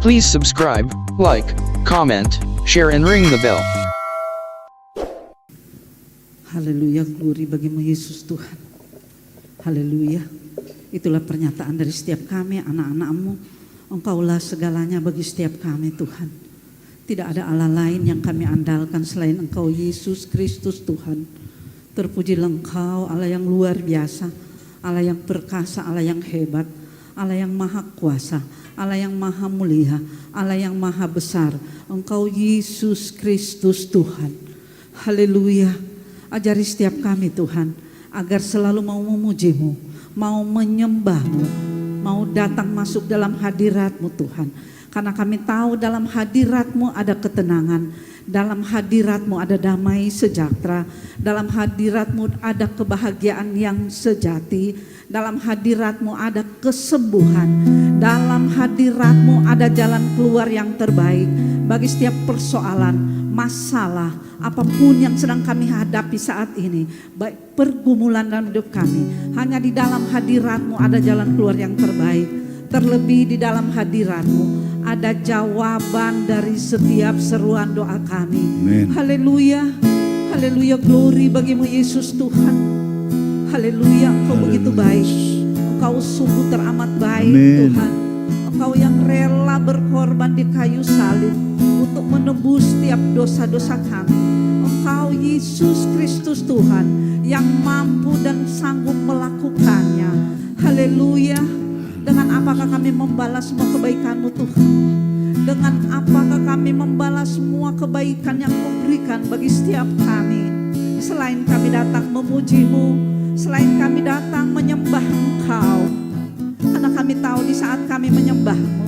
Please subscribe, like, comment, share and ring the bell. Haleluya, glory bagimu Yesus Tuhan. Haleluya. Itulah pernyataan dari setiap kami, anak-anak-Mu. Engkaulah segalanya bagi setiap kami Tuhan. Tidak ada Allah lain yang kami andalkan selain Engkau Yesus Kristus Tuhan. Terpujilah Engkau Allah yang luar biasa, Allah yang perkasa, Allah yang hebat, Allah yang maha kuasa, Allah yang maha mulia, Allah yang maha besar. Engkau Yesus Kristus Tuhan. Haleluya. Ajari setiap kami Tuhan, agar selalu mau memuji-Mu, mau menyembah-Mu, mau datang masuk dalam hadirat-Mu Tuhan. Karena kami tahu dalam hadirat-Mu ada ketenangan, dalam hadirat-Mu ada damai sejahtera, dalam hadirat-Mu ada kebahagiaan yang sejati, dalam hadirat-Mu ada kesembuhan, dalam hadirat-Mu ada jalan keluar yang terbaik bagi setiap persoalan, masalah, apapun yang sedang kami hadapi saat ini, baik pergumulan dalam hidup kami. Hanya di dalam hadirat-Mu ada jalan keluar yang terbaik. Terlebih di dalam hadirat-Mu ada jawaban dari setiap seruan doa kami. Amen. Haleluya, haleluya, glory bagimu Yesus Tuhan. Haleluya, Engkau begitu baik. Engkau sungguh teramat baik. Amen. Tuhan. Engkau yang rela berkorban di kayu salib untuk menebus setiap dosa-dosa kami. Engkau Yesus Kristus Tuhan yang mampu dan sanggup melakukannya. Haleluya. Dengan apakah kami membalas semua kebaikan-Mu Tuhan? Dengan apakah kami membalas semua kebaikan yang Kau berikan bagi setiap kami? Selain kami datang memuji-Mu, selain kami datang menyembah Engkau. Karena kami tahu di saat kami menyembah-Mu,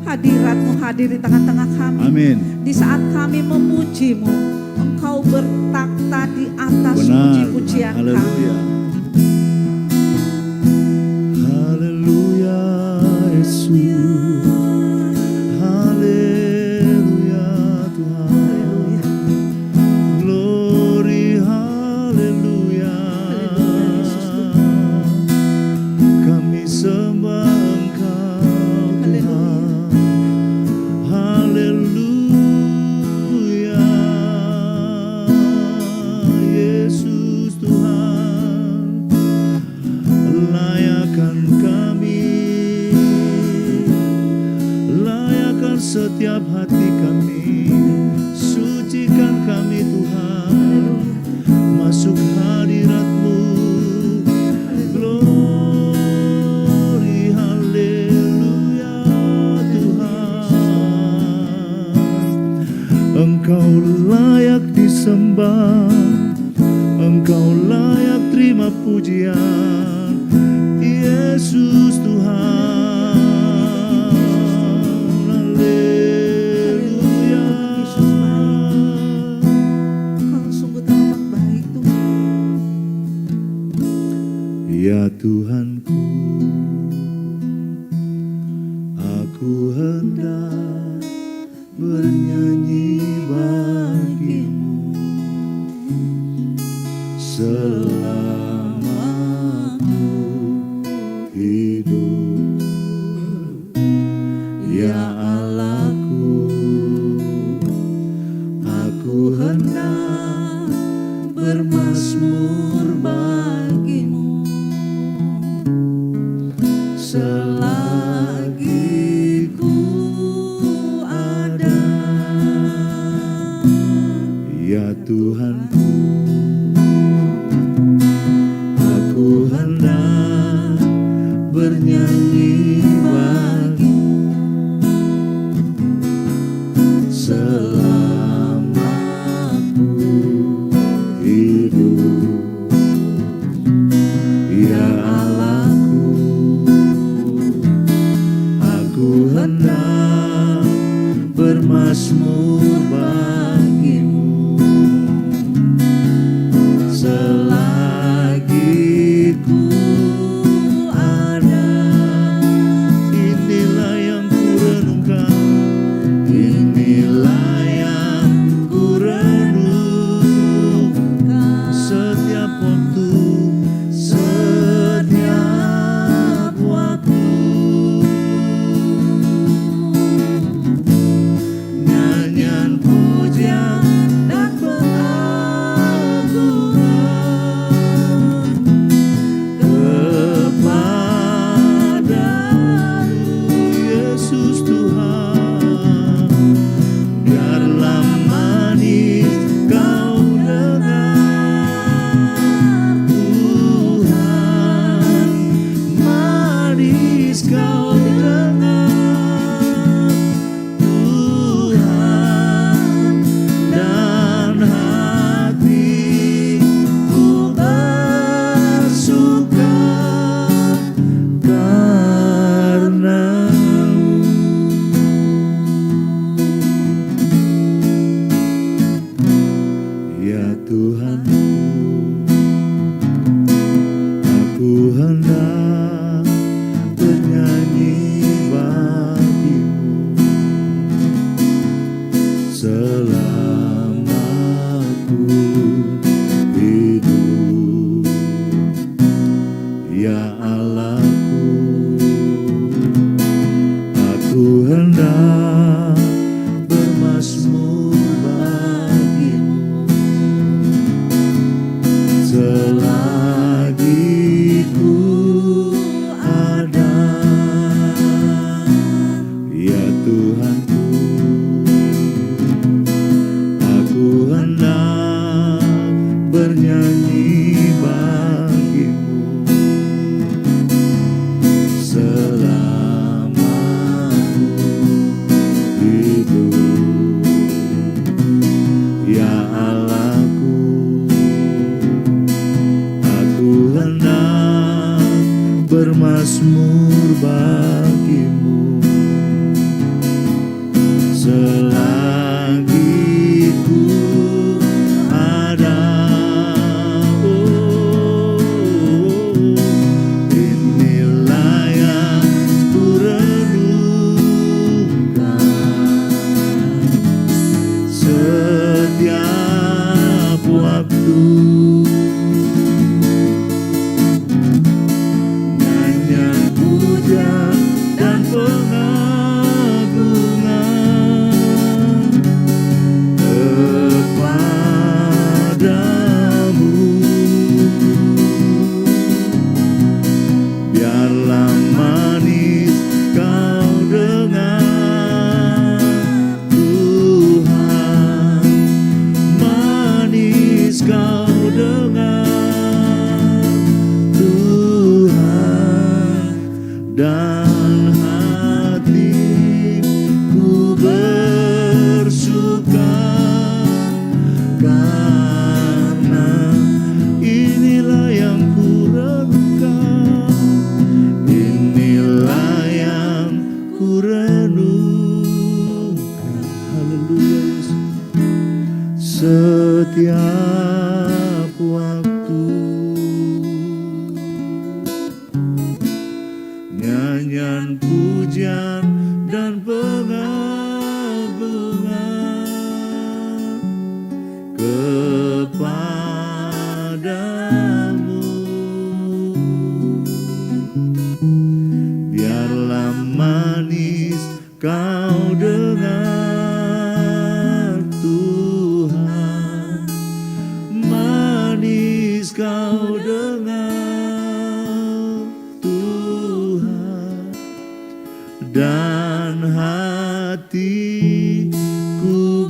hadirat-Mu hadir di tengah-tengah kami. Amin. Di saat kami memuji-Mu, Engkau bertakhta di atas Benar. puji-pujian kami. Haleluya. Haleluya Yesus. Haleluya Tuhan. Glory haleluya. Kami sembah Engkau Tuhan. Haleluya Yesus Tuhan. Layakan kami, layakan setiap hati kami, sucikan kami Tuhan, masuk hadirat-Mu. Glory haleluya Tuhan. Engkau layak disembah, Engkau layak terima pujian, Yesus Tuhan. Haleluya. Engkau sungguh teramat baik Tuhan. Ya Tuhanku, aku hendak bernyanyi bagi-Mu selama aku hidup. Ya Allahku, aku hendak bermazmur bagi-Mu selagi ku ada. Ya Tuhanku, aku hendak bernyanyi bagi-Mu selama aku hidup. Ya Allahku, aku hendak bermazmur bagi-Mu selagi ku ada. Allahku, aku hendak bermazmur bagimu selagi ku ada, ya Tuhanku. Aku hendak bernyanyi bagimu selama ku hidup, ya Allahku. Aku hendak bermazmur bagimu selagi ku ada. Oh, inilah yang ku renungkan setiap waktu. Nyanyian pujian dan pengagungan kepadamu, biarlah manis kau dengar Tuhan, manis kau dengar Tuhan, dan hatiku bersuka karena inilah yang ku renungkan, inilah yang ku renungkan. Haleluya Yesus. Setiap waktu nyanyian pujian dan pengagungan kepadamu, biarlah manis kau dengar Tuhan, manis kau dengar Tuhan, dan hatiku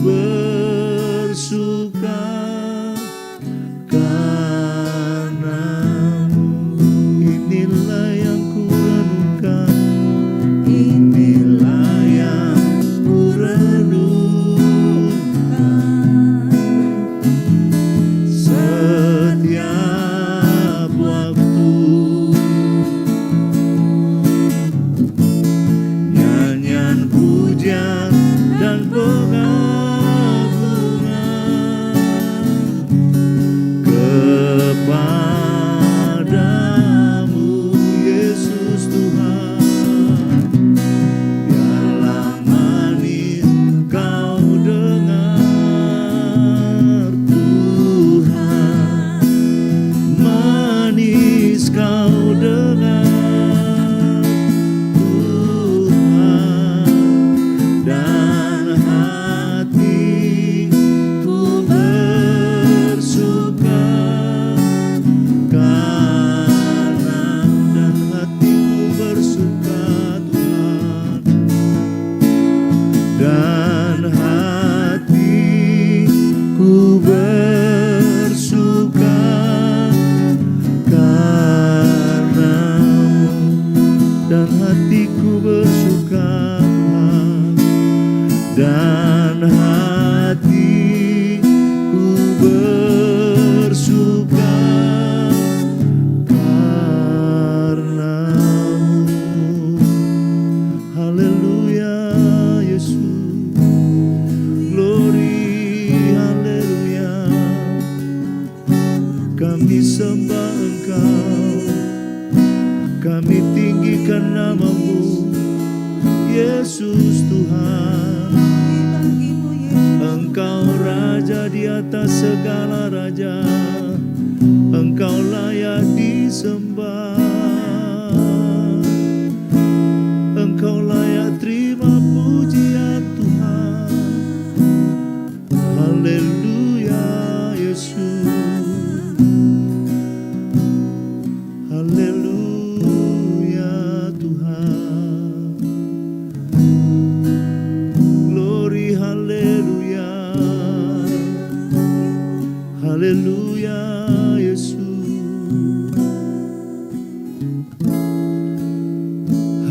bersuka karenamu. Inilah yang ku renungkan, inilah yang ku renungkan setiap waktu. Nyanyian pujian dan pengagungan kepadamu, Yesus Tuhan, biarlah manis kau dengar Tuhan, manis kau dengar Tuhan, dan hatiku bersuka karena, dan hatiku bersuka Tuhan, dan hatiku bersuka karenamu, dan hatiku bersuka Tuhan, dan hatiku bersuka karenamu. Haleluya Yesus, glory, haleluya. Kami sembah Engkau, kami tinggikan namamu, Yesus Tuhan. Engkau Raja di atas segala raja, Engkau layak disembah.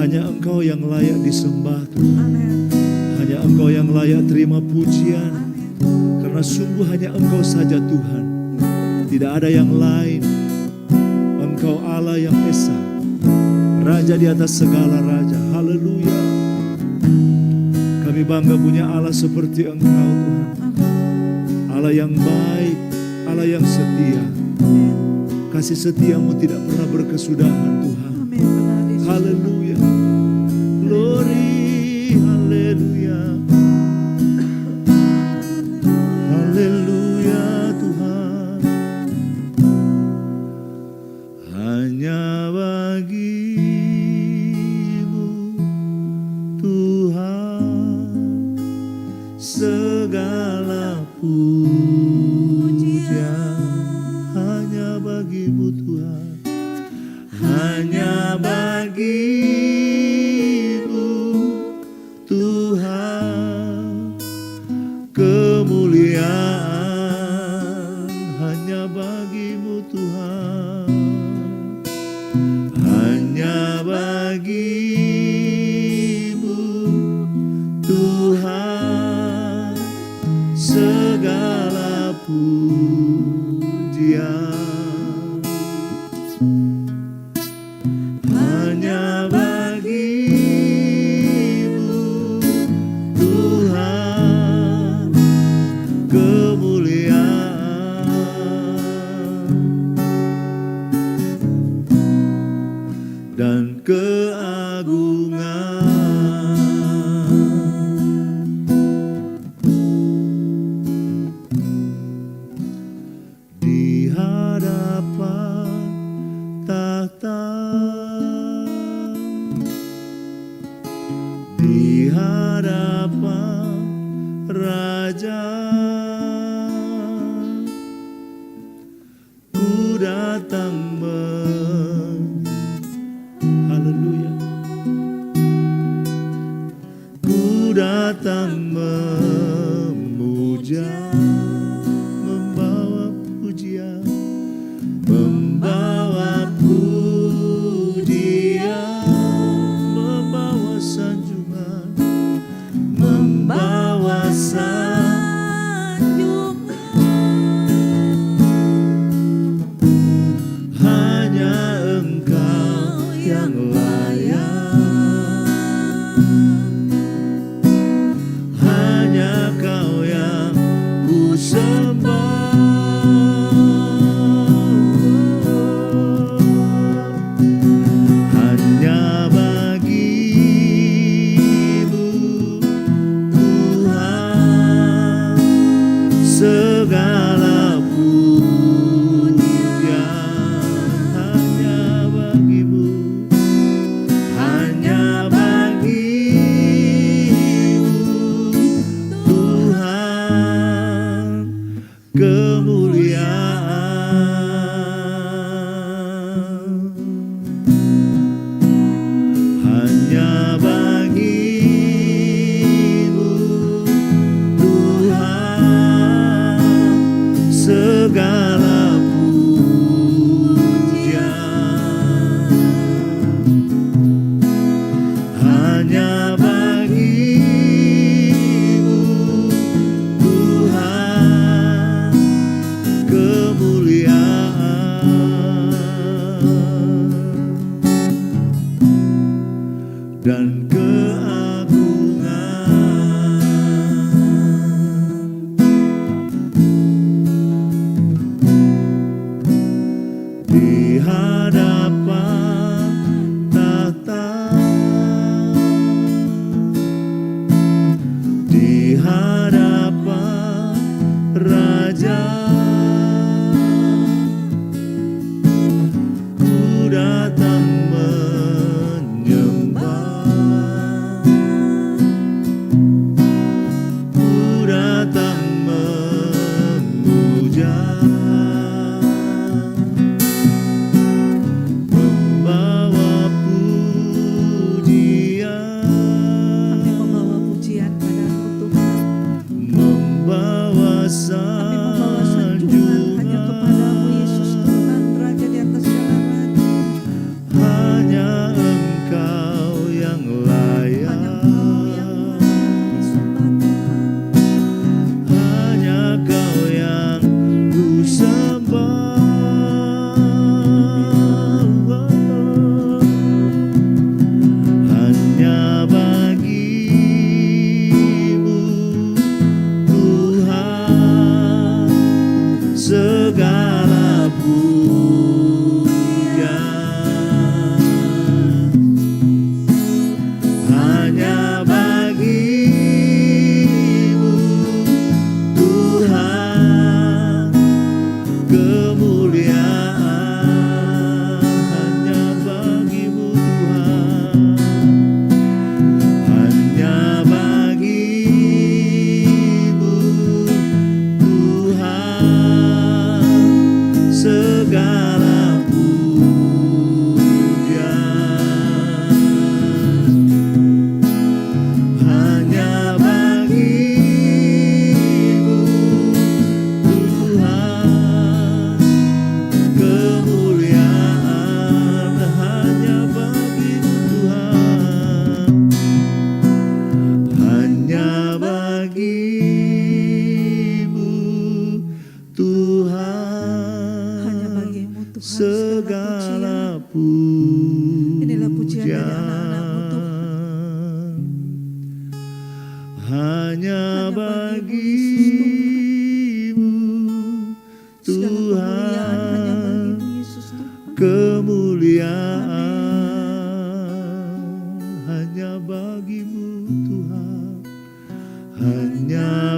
Hanya Engkau yang layak disembah Tuhan. Amin. Hanya Engkau yang layak terima pujian. Amin. Karena sungguh hanya Engkau saja Tuhan. Tidak ada yang lain. Engkau Allah yang esa, Raja di atas segala raja. Haleluya. Kami bangga punya Allah seperti Engkau Tuhan. Allah yang baik, Allah yang setia. Kasih setiamu tidak pernah berkesudahan Tuhan. Amin. Benar, Yesus. Haleluya. Glory, haleluya. Haleluya Tuhan. Hanya bagimu Tuhan segala pujian. Hanya bagimu Tuhan. Hanya bagimu Tuhan kemuliaan. Hanya bagimu Tuhan. Hanya bagimu Tuhan segala pujian. Hanya bagimu Tuhan kemuliaan dan keagungan. Di hadapan tahta, di hadapan Raja, ku datang haleluya, ku datang memuja, membawa pujian, membawa pujian, membawa sanjungan, membawa sanjungan. Hanya Engkau yang layak, hanya Kau yang ku sembah. Hanya bagimu Tuhan segala pujian. Hanya bagimu, hanya bagimu Tuhan kemuliaan. Hanya bagimu Tuhan segala pujian. Hanya bagimu Tuhan kemuliaan dan keagungan. Di hadapan tahta, di hadapan Raja, ku datang menyembah.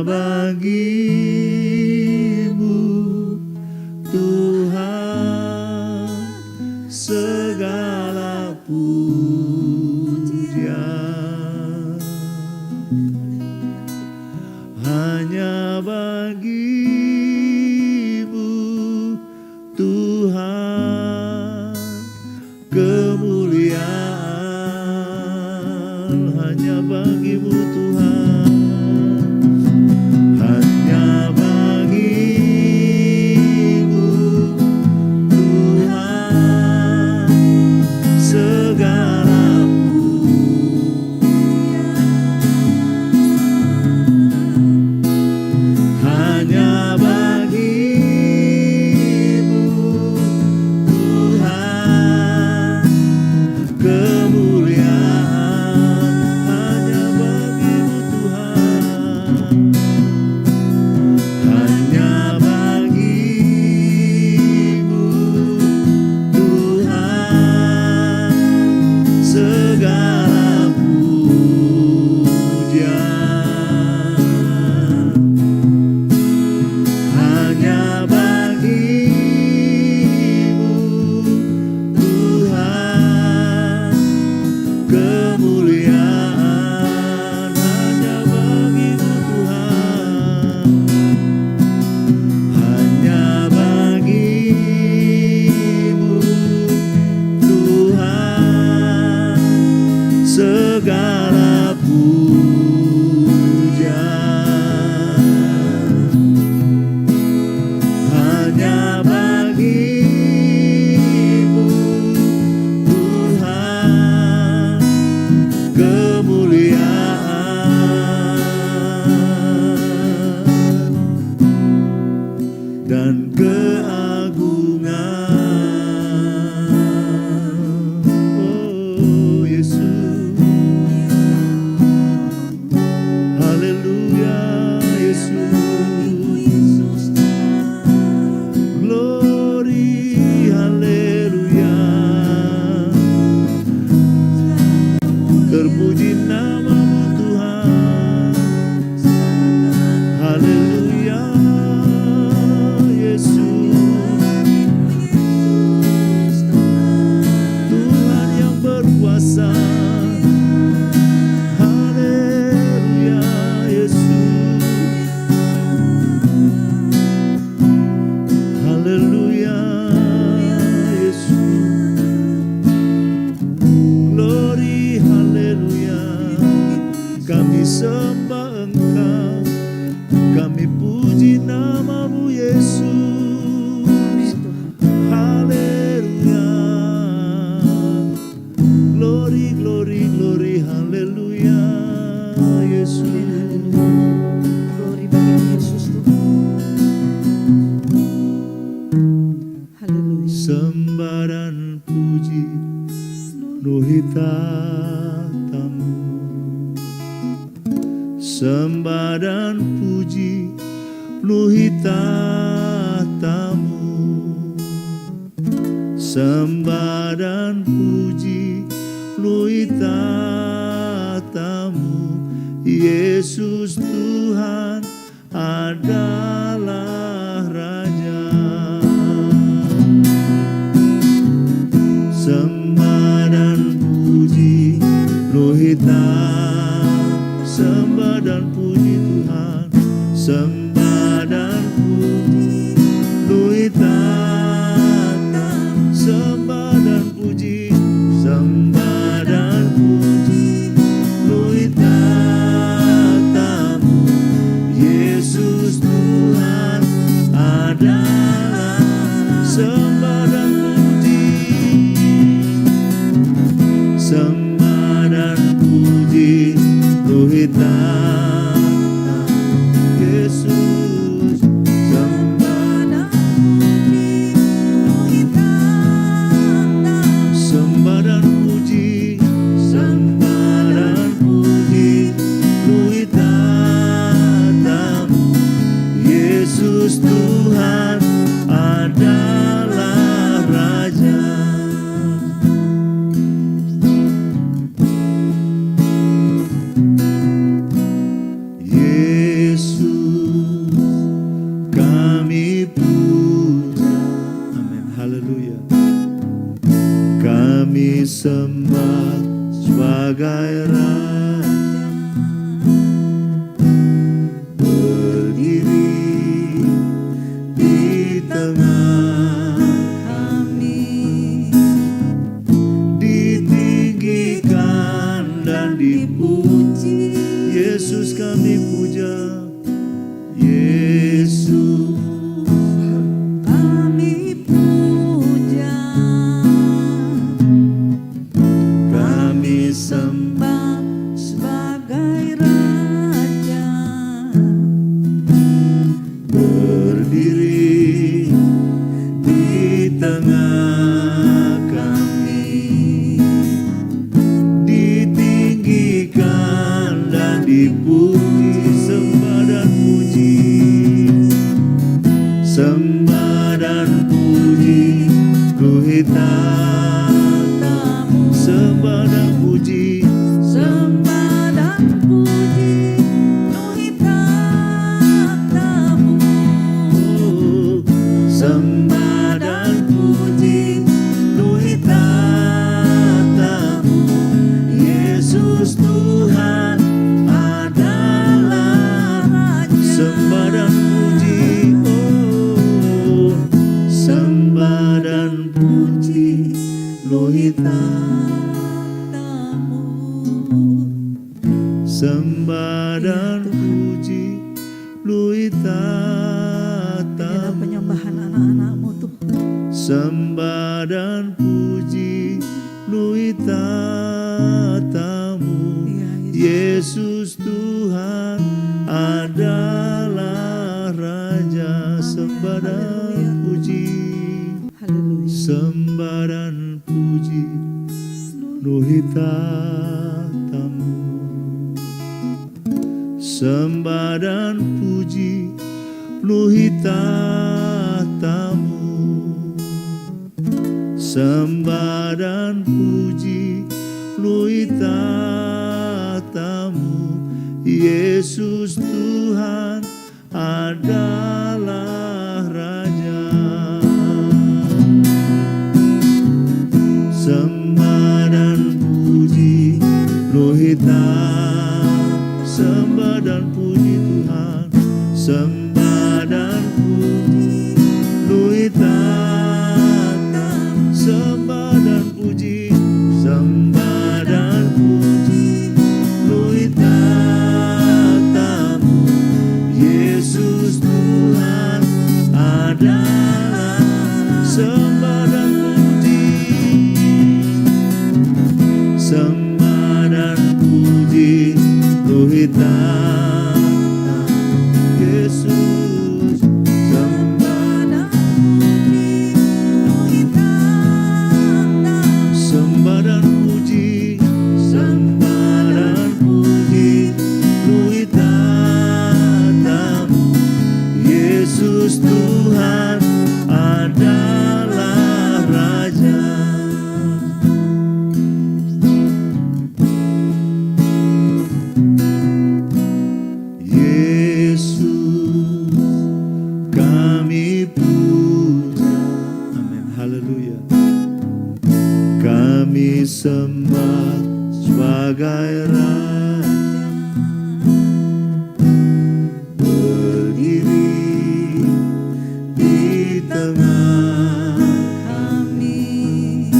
bagimu Tuhan segala pujian, hanya bagimu Tuhan kemuliaan, hanya bagimu Tuhan, hanya bagimu Tuhan segala pujian, hanya bagimu Tuhan kemuliaan, hanya bagimu Tuhan, hanya bagimu Tuhan segala pujian, hanya bagimu Tuhan kemuliaan, hanya bagimu Tuhan, hanya bagimu Tuhan segala pujian, hanya bagimu Tuhan kemuliaan dan keagungan. Oh Yesus, haleluya Yesus, glory haleluya, terpuji namamu Tuhan, haleluya Yesus, Tuhan yang berkuasa, haleluya Yesus, haleluya Yesus, glory haleluya, kami sembah Engkau, kami puji namamu Yesus, haleluya, glory glory glory haleluya Yesus, Glory bagi Yesus Tuhan. Haleluya. sembah dan puji penuhi tatamu, sembah dan puji penuhi tatamu, sembah dan puji penuhi tatamu, Yesus Tuhan adalah Raja. Sembah dan puji penuhi sembah dan puji Tuhan, sembah dan puji penuhi sembah dan puji, sembah dan puji penuhi tatamu, Yesus Tuhan adalah, sembah dan puji, sembah dan puji penuhi Yesus, sembah dan puji penuhi sembah dan puji, sembah dan puji penuhi tatamu, Yesus Tuhan adalah Raja. sebagai raja berdiri di tengah kami, ditinggikan dan dipuji. Yesus kami puja, Yesus kami puja, kami sembah sebagai Raja, berdiri di tengah kami, ditinggikan dan dipuji. Sembah dan puji, sembah dan puji, kuhitamu. Sembah dan puji, sembah dan puji, nuhitatamu. sembah dan puji, nuhitatamu. Yesus Tuhan adalah Raja. Sembah dan puji, oh, sembah dan puji, nuhitatamu. Sembah dan puji, Inilah nuhitatamu. penyembahan anak-anak-Mu Tuhan. Sembah dan puji, nuhitatamu. Ya, Yesus Tuhan adalah Raja. Sembah dan puji, Haleluya. sembah dan puji, nuhitatamu. Sembah dan puji, nuhitatamu. Sembah dan puji, nuhitatamu. Yesus Tuhan adalah Raja. Sembah dan puji, nuhitatamu. Sembah dan puji Tuhan, sembah dan puji, nuhitatamu. Sembah dan puji, sembah dan puji, nuhitatamu. Yesus Tuhan adalah. Sembah dan puji, sembah dan puji, nuhitatamu. Yesus, sembah dan puji, nuhitatamu. Sembah dan puji, sembah dan puji, nuhitatamu. Yesus Tuhan adalah Raja. Yesus kami puja, amin, haleluya. Kami sembah sebagai Raja, berdiri di tengah kami,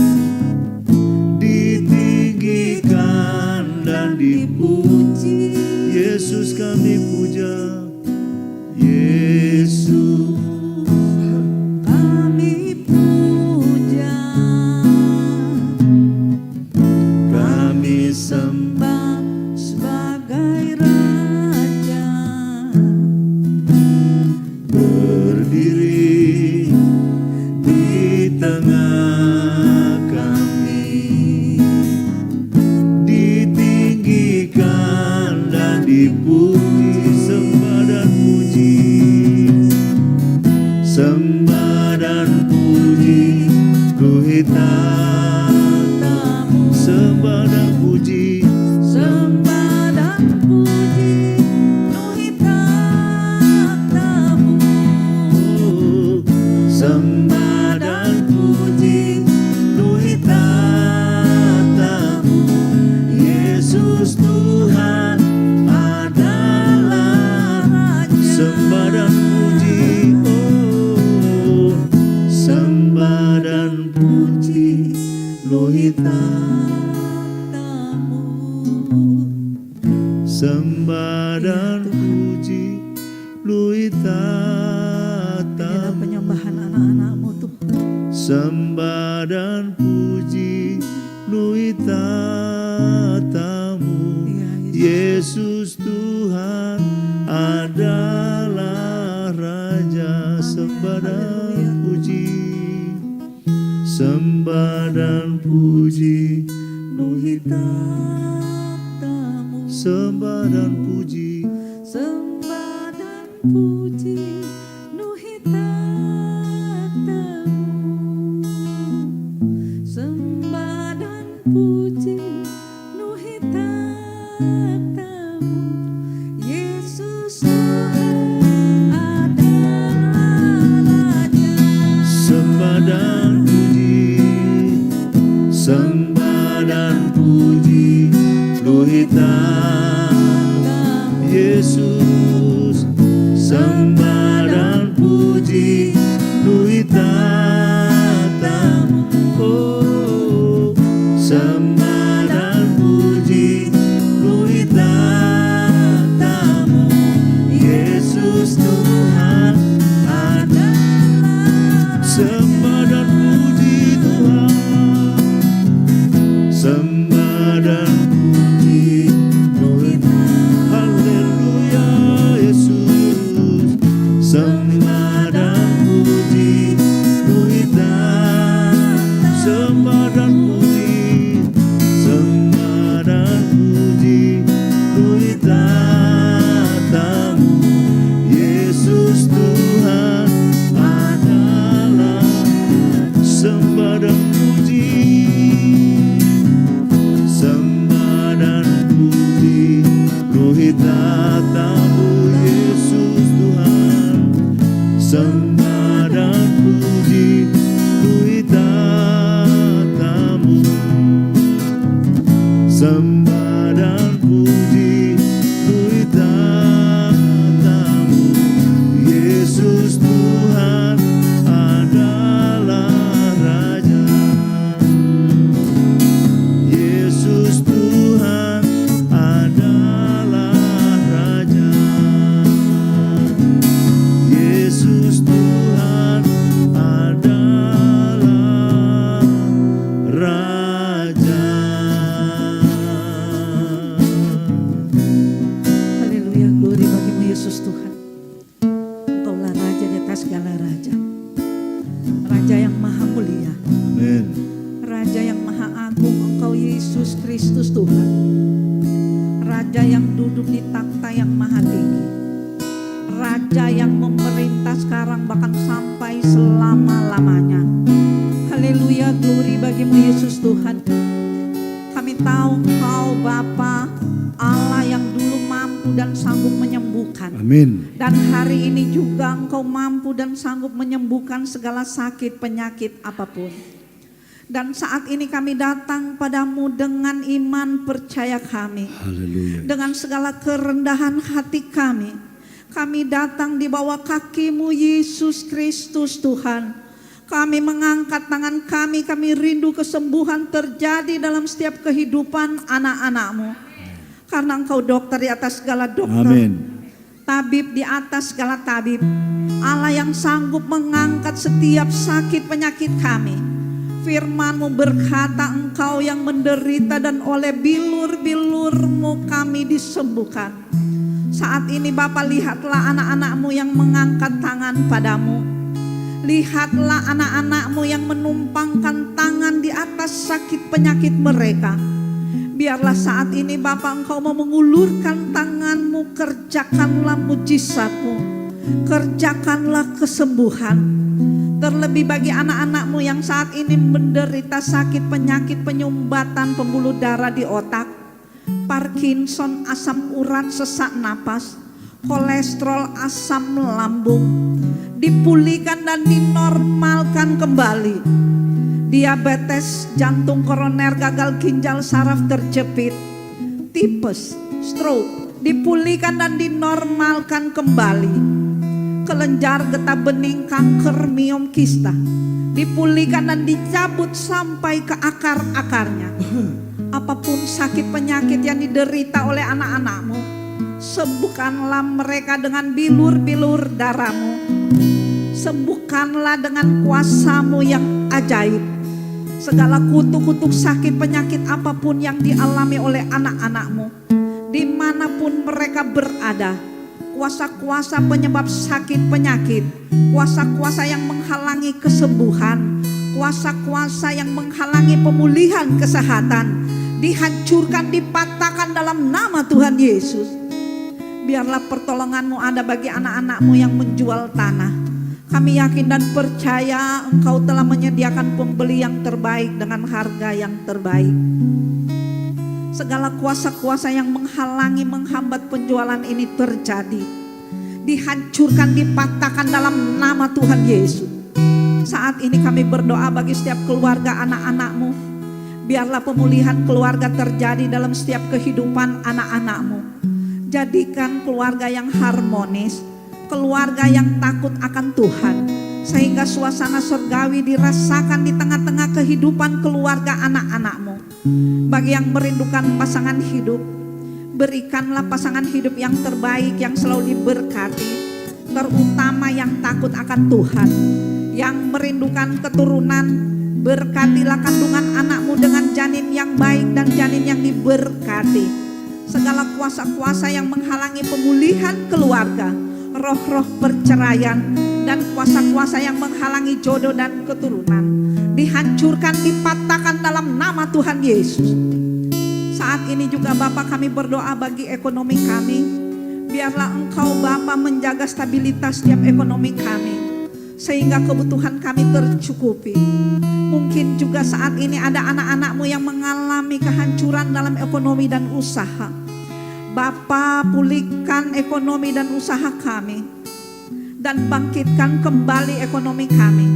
ditinggikan dan dipuji. Yesus kami puja, Yesus kami puja, kami sembah sebagai Raja, berdiri di tengah kami, ditinggikan dan dipuji. Sembah dan puji, sembah dan puji, nuhitatamu. Sembah dan puji, sembah dan puji, nuhitatamu. sembah dan puji, nuhitatamu. Yesus Tuhan adalah Raja. Sembah dan puji, oh, sembah dan puji Lohitamu. Sembah dan puji Lohitamu. Inilah penyembahan anak-anak-Mu Tuhan. Sembah dan puji Lohitamu. Yesus Tuhan adalah Raja. Sembah dan puji, sembah dan puji Lohitamu. sembah dan puji. Sembah dan puji Lohitamu. Sembah dan puji Lohitamu. Yesus Tuhan adalah Raja. Sembah dan puji, sembah dan puji Lohitamu. Yesus, sembah dan puji Lohitamu. Oh, sembah dan puji Lohitamu. Yesus Tuhan adalah. Sembah dan puji Tuhan, sembah dan puji Lohitamu. Haleluya Yesus, sembah dan puji Lohitamu. Sembah dan puji, sembah dan puji Lohitamu. Yesus Tuhan adalah. Sembah dan puji, sembah dan puji Lohitamu. Yesus Tuhan, sembah dan puji Lohitamu. Sembah dan puji Lohitamu. Yesus Tuhan adalah Raja. Yesus Tuhan adalah Raja. Yesus Tuhan adalah Raja. Haleluya, glory bagimu Yesus Tuhan. Engkaulah Raja di atas segala Raja. Raja yang maha mulia, Amin. Raja yang maha agung, Engkau Yesus Kristus Tuhan. Raja yang duduk di takhta yang maha tinggi. Raja yang memerintah sekarang bahkan sampai selama-lamanya. Haleluya, glory bagimu Yesus Tuhan. Kami tahu Engkau Bapa Allah yang dulu mampu dan sanggup menyembuhkan. Amin. Dan hari ini juga Engkau mampu dan sanggup menyembuhkan segala sakit penyakit apapun. Dan saat ini kami datang padamu dengan iman percaya kami. Haleluya. Dengan segala kerendahan hati kami. Kami datang di bawah kaki-Mu Yesus Kristus Tuhan. Kami mengangkat tangan kami rindu kesembuhan terjadi dalam setiap kehidupan anak-anak-Mu. Karena Engkau dokter di atas segala dokter. Amin. Tabib di atas segala tabib. Allah yang sanggup mengangkat setiap sakit penyakit kami. Firman-Mu berkata Engkau yang menderita dan oleh bilur-bilur-Mu kami disembuhkan. Saat ini Bapa, lihatlah anak-anak-Mu yang mengangkat tangan padamu. Lihatlah anak-anak-Mu yang menumpangkan tangan di atas sakit penyakit mereka. Biarlah saat ini Bapa Engkau mau mengulurkan tangan-Mu, kerjakanlah mujizat-Mu, kerjakanlah kesembuhan. Terlebih bagi anak-anak-Mu yang saat ini menderita sakit penyakit penyumbatan pembuluh darah di otak, Parkinson, asam urat, sesak napas, kolesterol, asam lambung, dipulihkan dan dinormalkan kembali. Diabetes, jantung koroner, gagal ginjal, saraf terjepit, tipes, stroke, dipulihkan dan dinormalkan kembali. Kelenjar getah bening, kanker, miom, kista, dipulihkan dan dicabut sampai ke akar-akarnya. Apapun sakit penyakit yang diderita oleh anak-anakmu, sembuhkanlah mereka dengan bilur-bilur darahmu. Sembuhkanlah dengan kuasa-Mu yang ajaib. Segala kutuk-kutuk sakit penyakit apapun yang dialami oleh anak-anak-Mu, dimanapun mereka berada, kuasa-kuasa penyebab sakit penyakit, kuasa-kuasa yang menghalangi kesembuhan, kuasa-kuasa yang menghalangi pemulihan kesehatan, dihancurkan, dipatahkan dalam nama Tuhan Yesus. Biarlah pertolongan-Mu ada bagi anak-anak-Mu yang menjual tanah. Kami yakin dan percaya Engkau telah menyediakan pembeli yang terbaik dengan harga yang terbaik. Segala kuasa-kuasa yang menghalangi, menghambat penjualan ini terjadi, dihancurkan, dipatahkan dalam nama Tuhan Yesus. Saat ini kami berdoa bagi setiap keluarga anak-anak-Mu. Biarlah pemulihan keluarga terjadi dalam setiap kehidupan anak-anak-Mu. Jadikan keluarga yang harmonis, keluarga yang takut akan Tuhan, sehingga suasana surgawi dirasakan di tengah-tengah kehidupan keluarga anak-anak-Mu. Bagi yang merindukan pasangan hidup, berikanlah pasangan hidup yang terbaik, yang selalu diberkati, terutama yang takut akan Tuhan. Yang merindukan keturunan, berkatilah kandungan anak-Mu dengan janin yang baik dan janin yang diberkati. Segala kuasa-kuasa yang menghalangi pemulihan keluarga, roh-roh perceraian, dan kuasa-kuasa yang menghalangi jodoh dan keturunan, dihancurkan, dipatahkan dalam nama Tuhan Yesus. Saat ini juga Bapa, kami berdoa bagi ekonomi kami. Biarlah Engkau Bapa menjaga stabilitas setiap ekonomi kami, sehingga kebutuhan kami tercukupi. Mungkin juga saat ini ada anak-anak-Mu yang mengalami kehancuran dalam ekonomi dan usaha. Bapa, pulihkan ekonomi dan usaha kami, dan bangkitkan kembali ekonomi kami.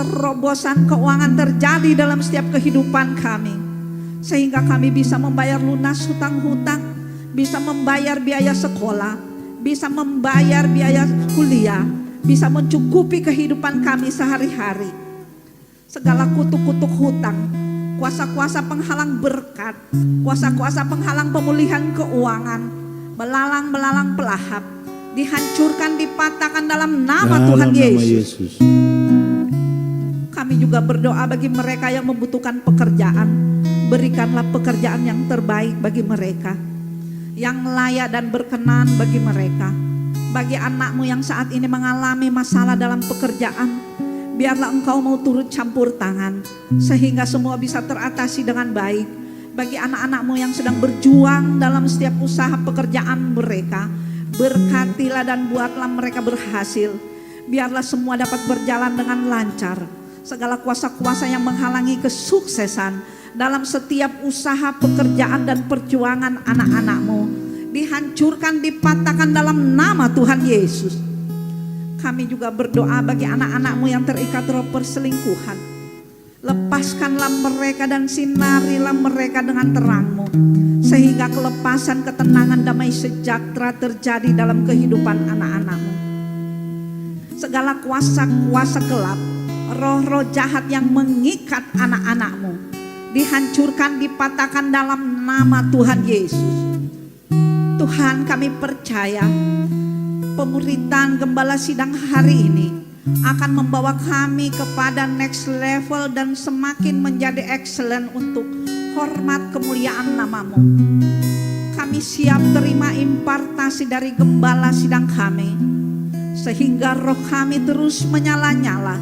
Terobosan keuangan terjadi dalam setiap kehidupan kami, sehingga kami bisa membayar lunas hutang-hutang, bisa membayar biaya sekolah, bisa membayar biaya kuliah, bisa mencukupi kehidupan kami sehari-hari. Segala kutuk-kutuk hutang, kuasa-kuasa penghalang berkat, kuasa-kuasa penghalang pemulihan keuangan, belalang-belalang pelahap, dihancurkan, dipatahkan dalam nama Tuhan Yesus. Kami juga berdoa bagi mereka yang membutuhkan pekerjaan. Berikanlah pekerjaan yang terbaik bagi mereka, yang layak dan berkenan bagi mereka. Bagi anak-Mu yang saat ini mengalami masalah dalam pekerjaan, biarlah Engkau mau turut campur tangan, sehingga semua bisa teratasi dengan baik. Bagi anak-anak-Mu yang sedang berjuang dalam setiap usaha pekerjaan mereka, berkatilah dan buatlah mereka berhasil. Biarlah semua dapat berjalan dengan lancar. Segala kuasa-kuasa yang menghalangi kesuksesan dalam setiap usaha, pekerjaan, dan perjuangan anak-anak-Mu, dihancurkan, dipatahkan dalam nama Tuhan Yesus. Kami juga berdoa bagi anak-anak-Mu yang terikat roh perselingkuhan. Lepaskanlah mereka dan sinarilah mereka dengan terang-Mu, sehingga kelepasan, ketenangan, damai sejahtera terjadi dalam kehidupan anak-anak-Mu. Segala kuasa-kuasa gelap, roh-roh jahat yang mengikat anak-anak-Mu, dihancurkan, dipatahkan dalam nama Tuhan Yesus. Tuhan, kami percaya pemuritan Gembala Sidang hari ini akan membawa kami kepada next level dan semakin menjadi excellent untuk hormat kemuliaan nama-Mu. Kami siap terima impartasi dari Gembala Sidang kami, sehingga roh kami terus menyala-nyala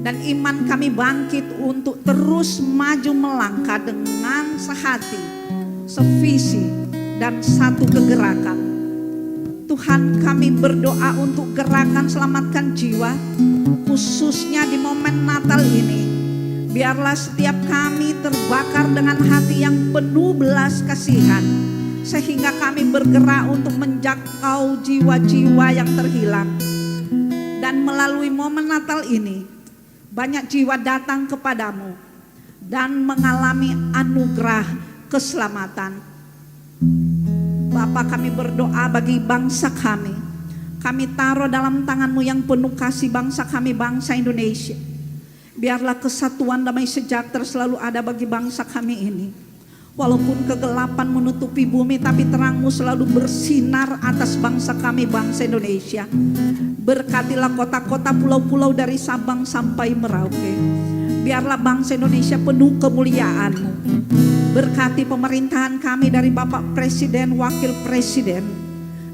dan iman kami bangkit untuk terus maju melangkah dengan sehati, sevisi, dan satu kegerakan. Tuhan, kami berdoa untuk gerakan selamatkan jiwa, khususnya di momen Natal ini. Biarlah setiap kami terbakar dengan hati yang penuh belas kasihan, sehingga kami bergerak untuk menjangkau jiwa-jiwa yang terhilang. Dan melalui momen Natal ini, banyak jiwa datang kepadamu dan mengalami anugerah keselamatan. Bapa, kami berdoa bagi bangsa kami. Kami taruh dalam tangan-Mu yang penuh kasih bangsa kami, bangsa Indonesia. Biarlah kesatuan damai sejahtera selalu ada bagi bangsa kami ini. Walaupun kegelapan menutupi bumi, tapi terang-Mu selalu bersinar atas bangsa kami, bangsa Indonesia. Berkatilah kota-kota, pulau-pulau dari Sabang sampai Merauke. Biarlah bangsa Indonesia penuh kemuliaan-Mu. Berkati pemerintahan kami dari Bapak Presiden, Wakil Presiden,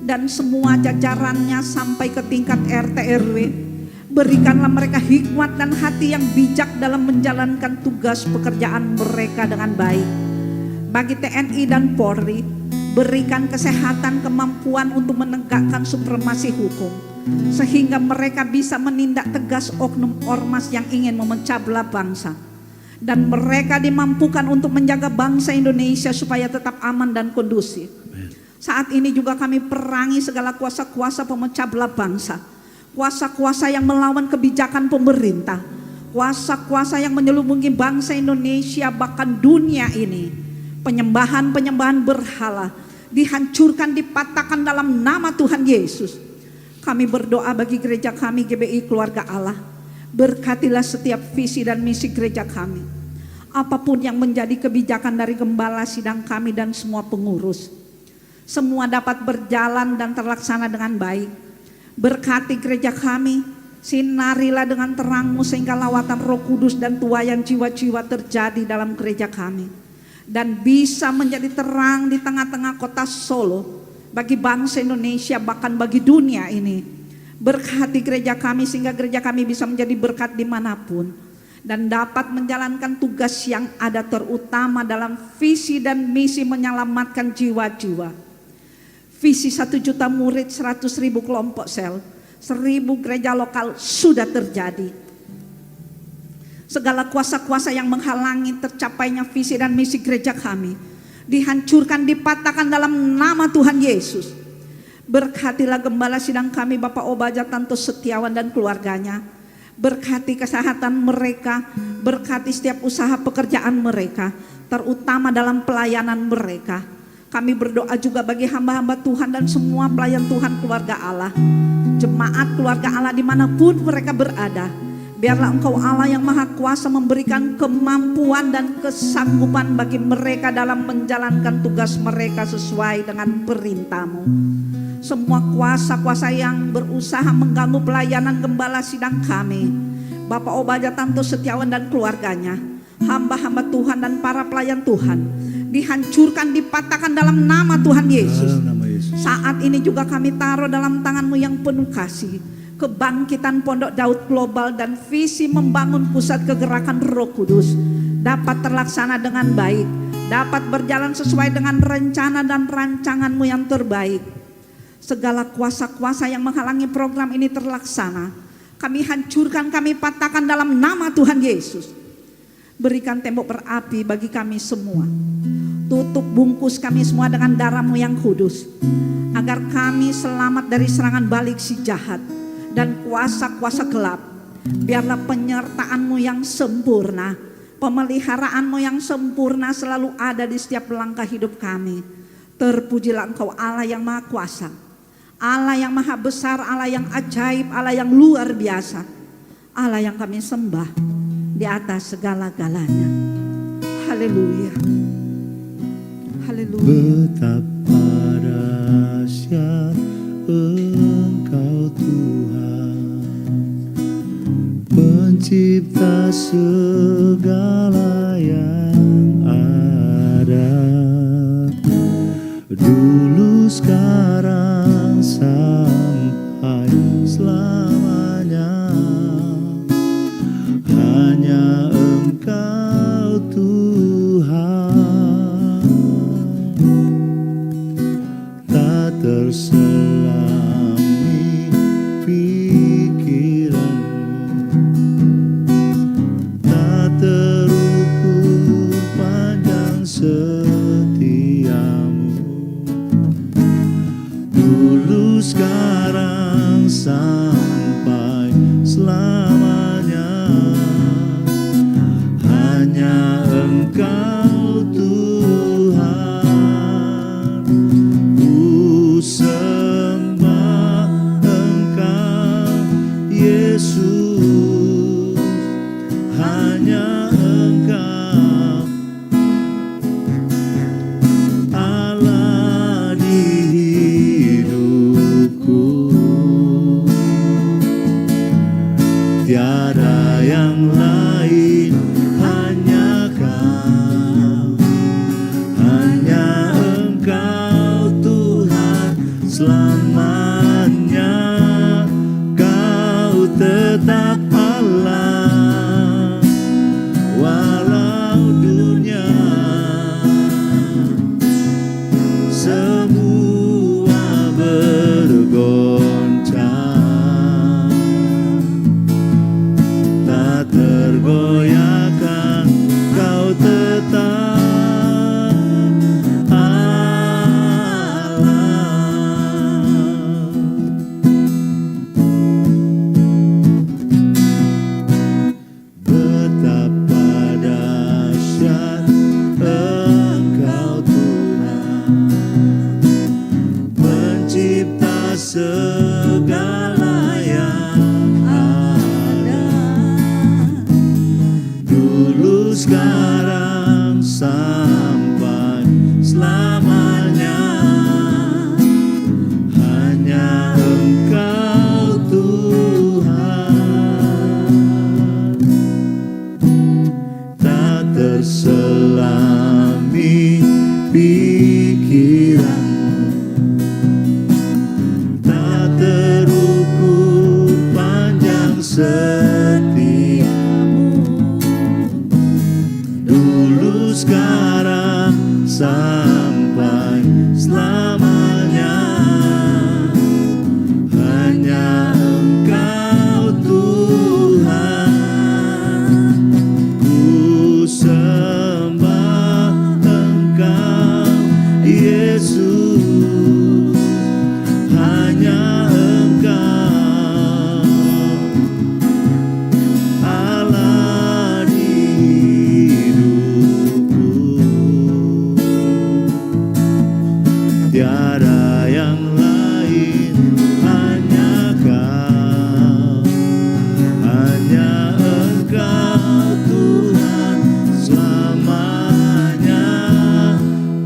dan semua jajarannya sampai ke tingkat RT RW. Berikanlah mereka hikmat dan hati yang bijak dalam menjalankan tugas pekerjaan mereka dengan baik. Bagi TNI dan Polri, berikan kesehatan, kemampuan untuk menegakkan supremasi hukum, sehingga mereka bisa menindak tegas oknum ormas yang ingin memecah belah bangsa. Dan mereka dimampukan untuk menjaga bangsa Indonesia supaya tetap aman dan kondusif. Saat ini juga kami perangi segala kuasa-kuasa pemecah belah bangsa, kuasa-kuasa yang melawan kebijakan pemerintah, kuasa-kuasa yang menyelubungi bangsa Indonesia bahkan dunia ini. Penyembahan-penyembahan berhala dihancurkan, dipatahkan dalam nama Tuhan Yesus. Kami berdoa bagi gereja kami GBI Keluarga Allah. Berkatilah setiap visi dan misi gereja kami. Apapun yang menjadi kebijakan dari gembala sidang kami dan semua pengurus, semua dapat berjalan dan terlaksana dengan baik. Berkati gereja kami, sinarilah dengan terang-Mu sehingga lawatan Roh Kudus dan tuaian jiwa-jiwa terjadi dalam gereja kami, dan bisa menjadi terang di tengah-tengah kota Solo bagi bangsa Indonesia, bahkan bagi dunia ini. Berkati gereja kami sehingga gereja kami bisa menjadi berkat dimanapun dan dapat menjalankan tugas yang ada, terutama dalam visi dan misi menyelamatkan jiwa-jiwa. Visi 1 juta murid, 100.000 kelompok sel, 1.000 gereja lokal sudah terjadi. Segala kuasa-kuasa yang menghalangi tercapainya visi dan misi gereja kami dihancurkan, dipatahkan dalam nama Tuhan Yesus. Berkatilah gembala sidang kami Bapak Obaja Tanto Setiawan dan keluarganya. Berkati kesehatan mereka, berkati setiap usaha pekerjaan mereka, terutama dalam pelayanan mereka. Kami berdoa juga bagi hamba-hamba Tuhan dan semua pelayan Tuhan keluarga Allah, jemaat keluarga Allah dimanapun mereka berada. Biarlah Engkau Allah yang Maha Kuasa memberikan kemampuan dan kesanggupan bagi mereka dalam menjalankan tugas mereka sesuai dengan perintah-Mu. Semua kuasa-kuasa yang berusaha mengganggu pelayanan gembala sidang kami, Bapak Obaja Tanto Setiawan dan keluarganya, hamba-hamba Tuhan dan para pelayan Tuhan, dihancurkan, dipatahkan dalam nama Tuhan Yesus. Saat ini juga kami taruh dalam tangan-Mu yang penuh kasih kebangkitan Pondok Daud Global dan visi membangun pusat kegerakan Roh Kudus dapat terlaksana dengan baik, dapat berjalan sesuai dengan rencana dan rancangan-Mu yang terbaik. Segala kuasa-kuasa yang menghalangi program ini terlaksana, kami hancurkan, kami patahkan dalam nama Tuhan Yesus. Berikan tembok berapi bagi kami semua. Tutup bungkus kami semua dengan darah-Mu yang kudus, agar kami selamat dari serangan balik si jahat dan kuasa-kuasa gelap. Biarlah penyertaan-Mu yang sempurna, pemeliharaan-Mu yang sempurna selalu ada di setiap langkah hidup kami. Terpujilah Engkau Allah yang Maha Kuasa, Allah yang Maha Besar, Allah yang ajaib, Allah yang luar biasa, Allah yang kami sembah di atas segala-galanya. Haleluya, haleluya. Betapa dahsyat Engkau Tuhan, pencipta segala yang ada, dulu, sekarang, sampai selamanya. Hanya Engkau Tuhan, tak terselami pikiran-Mu, tak pikiranmu tak terukur panjang setiamu, dulu sekarang sampai selamanya. Hanya Engkau Tuhan, ku sembah Engkau Yesus. Hanya Engkau Allah di hidupku, tiada yang lain, hanya Kau, hanya Engkau Tuhan selamanya.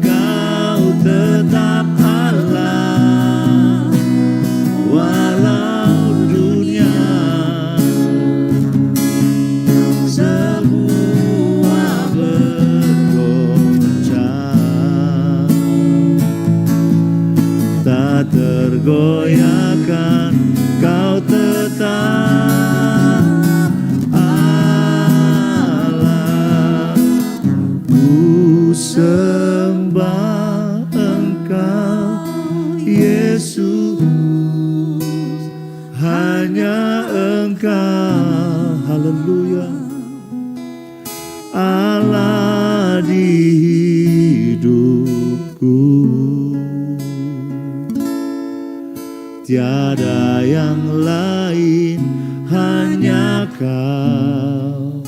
Kau tetap Allah, walau dunia semua bergoncang, tak tergoyahkan. Kau tetap Allah, ku sembah Engkau Yesus. Hanya Engkau, haleluya, Allah di hidupku, tiada yang lain, hanya Kau,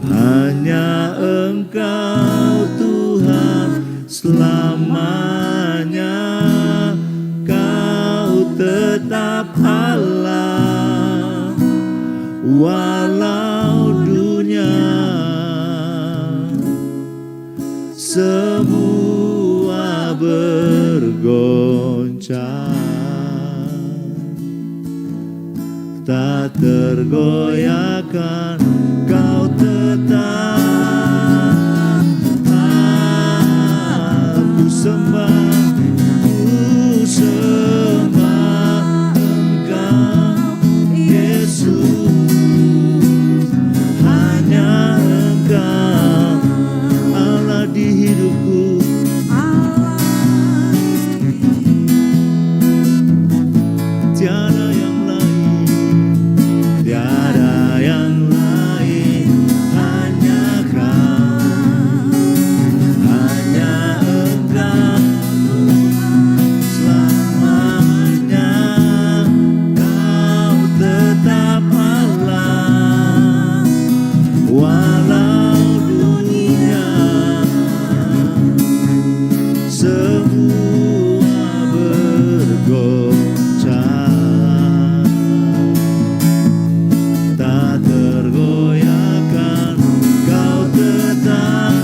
hanya Engkau Tuhan selamanya. Kau tetap Allah, walau dunia semua bergoncang, tak tergoyahkan. Kau tetap aku sembah Engkau Yesus. Hanya Engkau Allah di hidupku, tiada yang lain, tiada yang lain, hanya Kau, hanya Engkau selamanya. Kau tetap Allah, walau dunia semua bergoncang, tak tergoyahkan. Kau tetap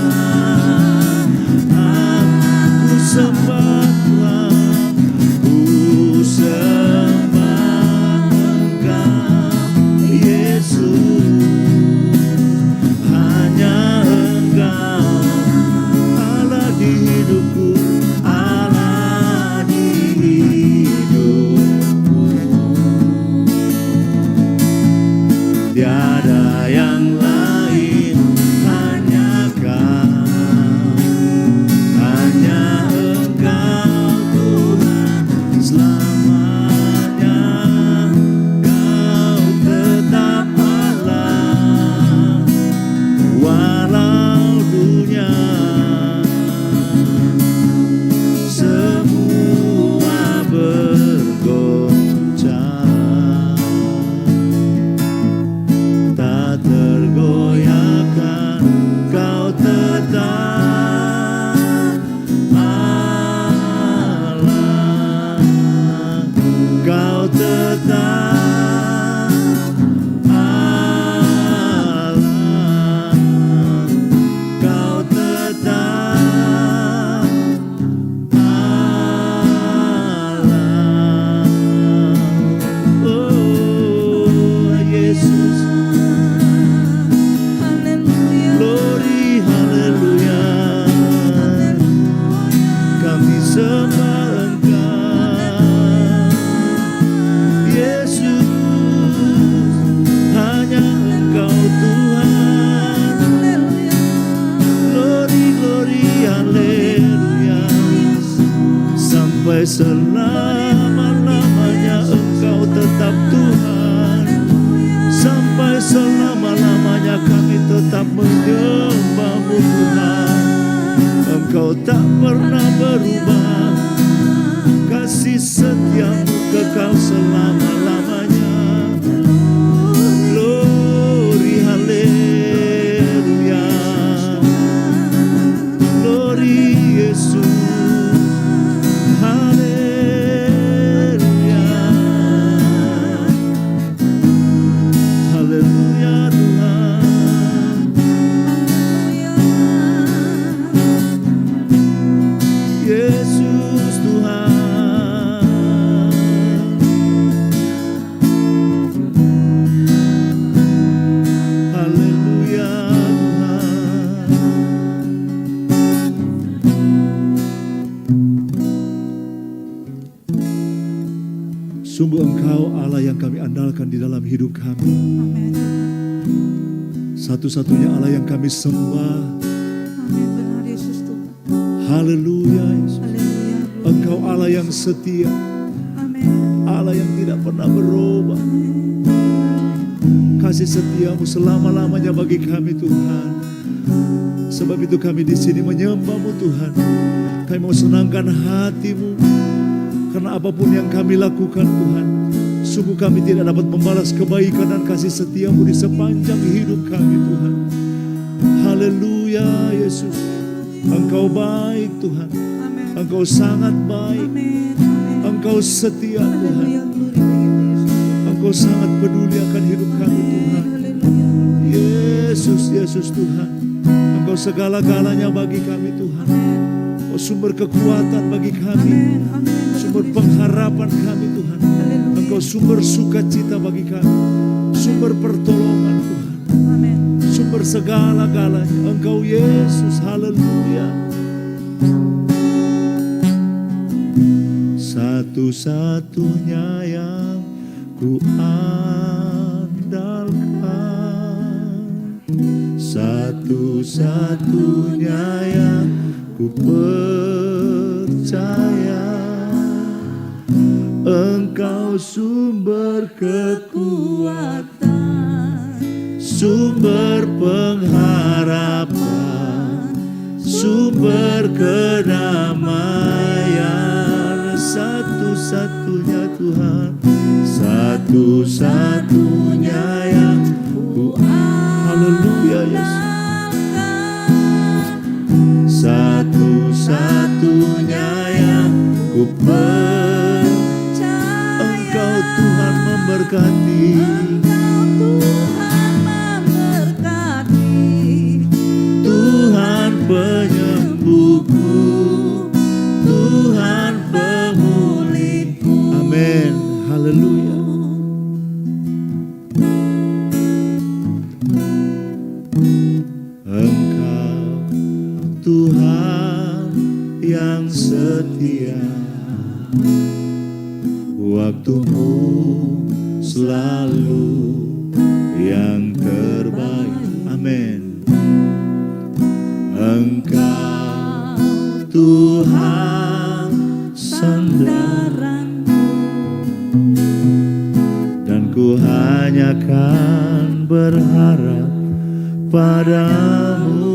aku sembah, ku sembah Engkau Yesus. Hanya Engkau Allah di hidupku, Allah di hidupku, tiada yang lain, hanya Kau, hanya Engkau sembah Engkau Yesus, hanya Engkau Tuhan. Glory, glory, haleluya. Sampai selama-lamanya Engkau tetap Tuhan. Sampai selama-lamanya kami tetap menyembah-Mu Tuhan. Engkau tak pernah berubah, kasih setia-Mu kekal selama-lamanya. Glory, haleluya. Glory Yesus, haleluya. Haleluya Tuhan. Yesus Tuhan. Haleluya Tuhan. Sungguh Engkau Allah yang kami andalkan di dalam hidup kami. Amin. Satu-satunya Allah yang kami sembah. Amin. Benar Yesus Tuhan. Haleluya Yesus. Haleluya. Engkau Allah yang setia, Amin. Allah yang tidak pernah berubah. Kasih setiamu selama-lamanya bagi kami Tuhan. Sebab itu kami di sini menyembah-Mu Tuhan. Kami mau senangkan hati-Mu. Karena apapun yang kami lakukan Tuhan, sungguh kami tidak dapat membalas kebaikan dan kasih setiamu di sepanjang hidup kami Tuhan. Haleluya Yesus. Engkau baik Tuhan. Amin. Engkau sangat baik. Amin. Amin. Engkau setia Tuhan. Haleluya. Glory bagi Yesus. Engkau sangat peduli akan hidup kami Tuhan. Haleluya. Yesus, Yesus Tuhan. Engkau segala-galanya bagi kami Tuhan. Engkau sumber kekuatan bagi kami. Amin. Amin. Sumber pengharapan kami Tuhan. Haleluya. Engkau sumber sukacita bagi kami. Sumber pertolongan Tuhan. Amin. Sumber segala-galanya. Engkau Yesus. Haleluya. Satu-satunya yang ku andalkan, satu-satunya yang ku percaya, Engkau sumber kekuatan, sumber pengharapan, sumber kedamaian, satu-satunya Tuhan, satu-satunya yang ku haleluya Yesus, satu-satunya yang ku Engkau Tuhan memberkati. Tuhan penyembuhku, Tuhan pemulihku. Amin. Haleluya. Engkau Tuhan yang setia, waktumu selalu yang terbaik. Amin. Engkau Tuhan sandaranku, dan ku hanya kan berharap padamu.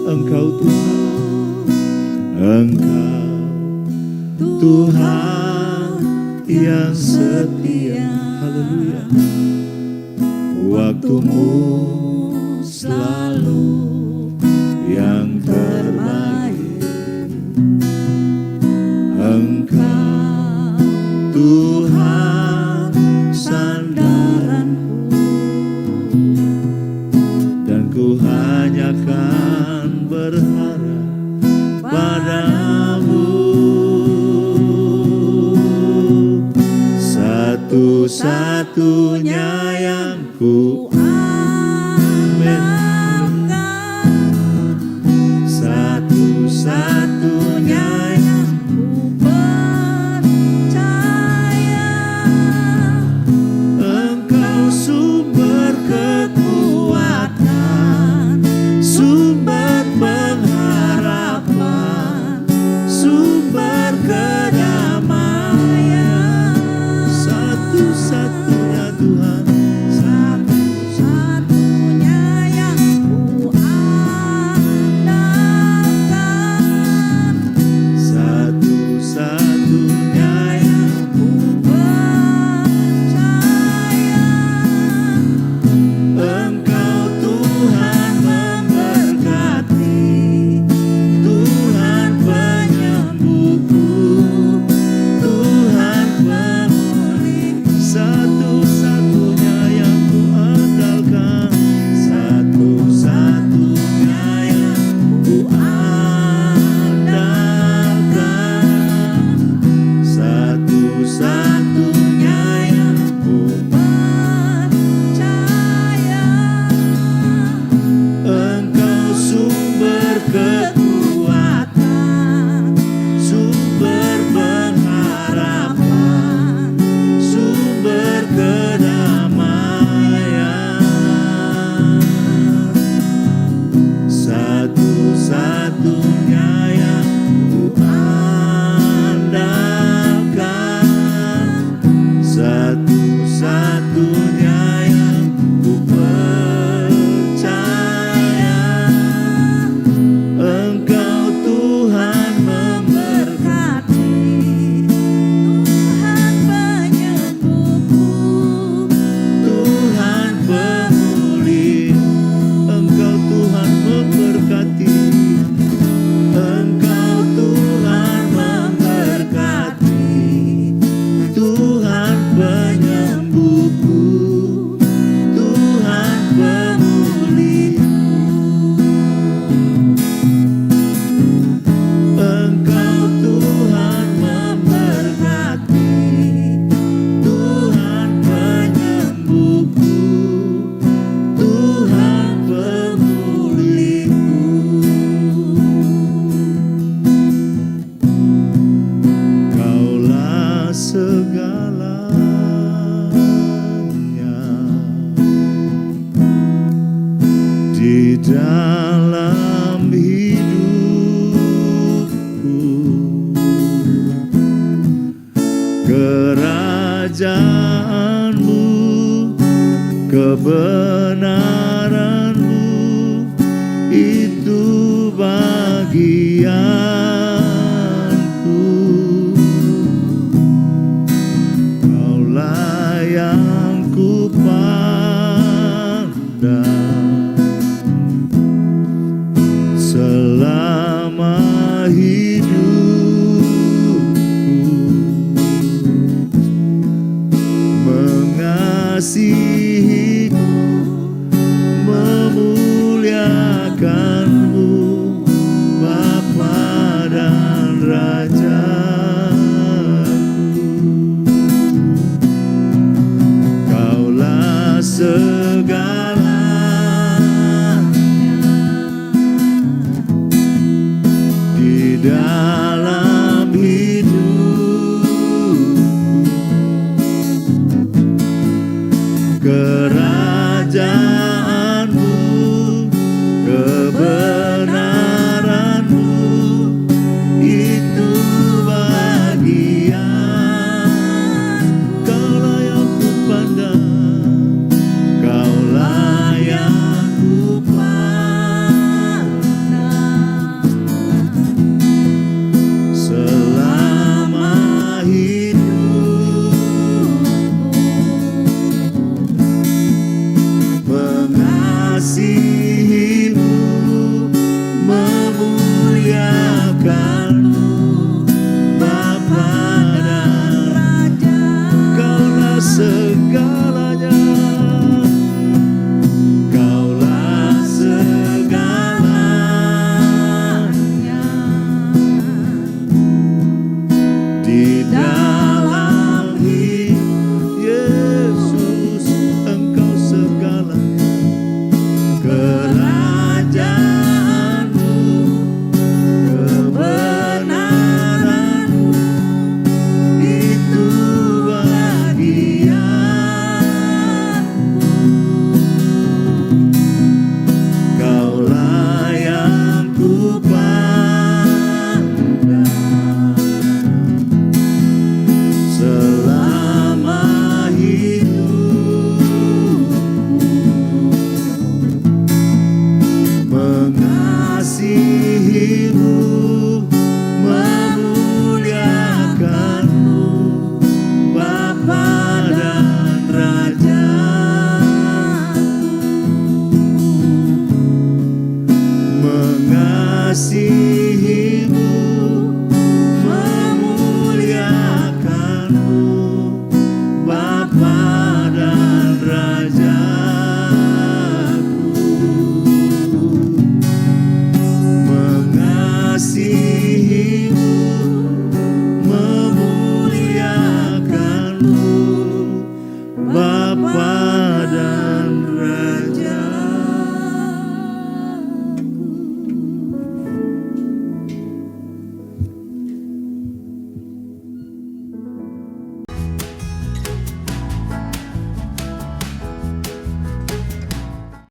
Engkau Tuhan, Engkau Tuhan yang setia. Haleluya. Waktumu selalu yang terbaik. Engkau Tuhan sandaranku, dan ku hanya kan berharap padamu. Satu-satunya yang ku andalkan, satu-satunya yang ku dalam hidupku. Kerajaanmu, kebenaranmu, itu bagianku. Kaulah yang ku pandang selama hidupku, mengasihimu, memuliakanmu, Bapa dan Rajaku. Kaulah segalanya di dalam hidupku. Kerajaanmu, kebenaranmu, itu bagian. Kaulah yang ku pandang, kaulah yang ku pandang selama hidupku, mengasihimu, memuliakanmu, Bapa dan Raja. Kaulah segalanya, kaulah segalanya di dalam